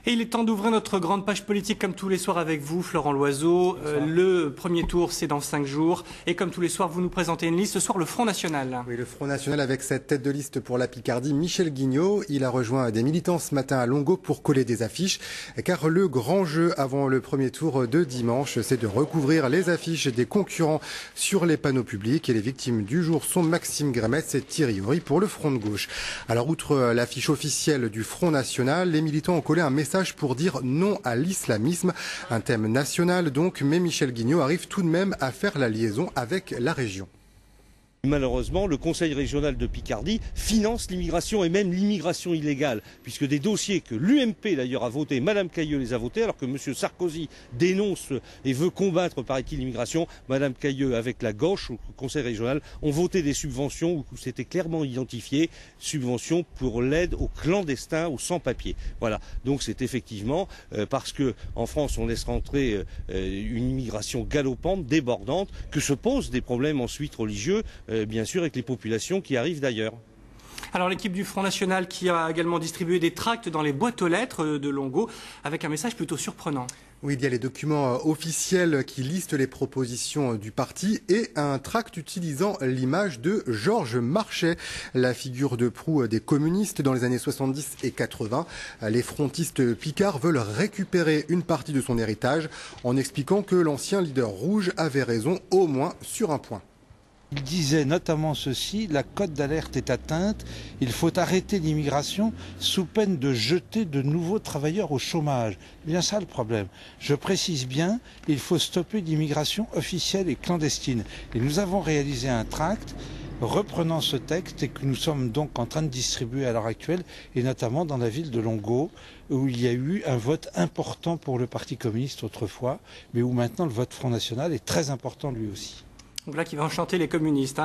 Et il est temps d'ouvrir notre grande page politique comme tous les soirs avec vous, Florent Loiseau. Le premier tour, c'est dans 5 jours. Et comme tous les soirs, vous nous présentez une liste. Ce soir, le Front National. Oui, le Front National avec cette tête de liste pour la Picardie, Michel Guignot. Il a rejoint des militants ce matin à Longo pour coller des affiches. Car le grand jeu avant le premier tour de dimanche, c'est de recouvrir les affiches des concurrents sur les panneaux publics. Et les victimes du jour sont Maxime Grémetz et Thierry Horry pour le Front de gauche. Alors, outre l'affiche officielle du Front National, les militants ont collé un message pour dire non à l'islamisme, un thème national donc, mais Michel Guignot arrive tout de même à faire la liaison avec la région. Malheureusement, le Conseil régional de Picardie finance l'immigration et même l'immigration illégale, puisque des dossiers que l'UMP d'ailleurs a votés, Madame Cayeux les a votés, alors que M. Sarkozy dénonce et veut combattre, paraît-il, l'immigration, Madame Cayeux avec la gauche au Conseil régional ont voté des subventions où c'était clairement identifié, subventions pour l'aide aux clandestins, aux sans-papiers. Voilà, donc c'est effectivement parce que en France on laisse rentrer une immigration galopante, débordante, que se posent des problèmes ensuite religieux, bien sûr, avec les populations qui arrivent d'ailleurs. Alors l'équipe du Front National qui a également distribué des tracts dans les boîtes aux lettres de Longo avec un message plutôt surprenant. Oui, il y a les documents officiels qui listent les propositions du parti et un tract utilisant l'image de Georges Marchais, la figure de proue des communistes dans les années 70 et 80. Les frontistes picards veulent récupérer une partie de son héritage en expliquant que l'ancien leader rouge avait raison au moins sur un point. Il disait notamment ceci: la cote d'alerte est atteinte, il faut arrêter l'immigration sous peine de jeter de nouveaux travailleurs au chômage. C'est bien ça le problème. Je précise bien, il faut stopper l'immigration officielle et clandestine. Et nous avons réalisé un tract reprenant ce texte et que nous sommes donc en train de distribuer à l'heure actuelle, et notamment dans la ville de Longo, où il y a eu un vote important pour le Parti communiste autrefois, mais où maintenant le vote Front National est très important lui aussi. Donc là, qui va enchanter les communistes.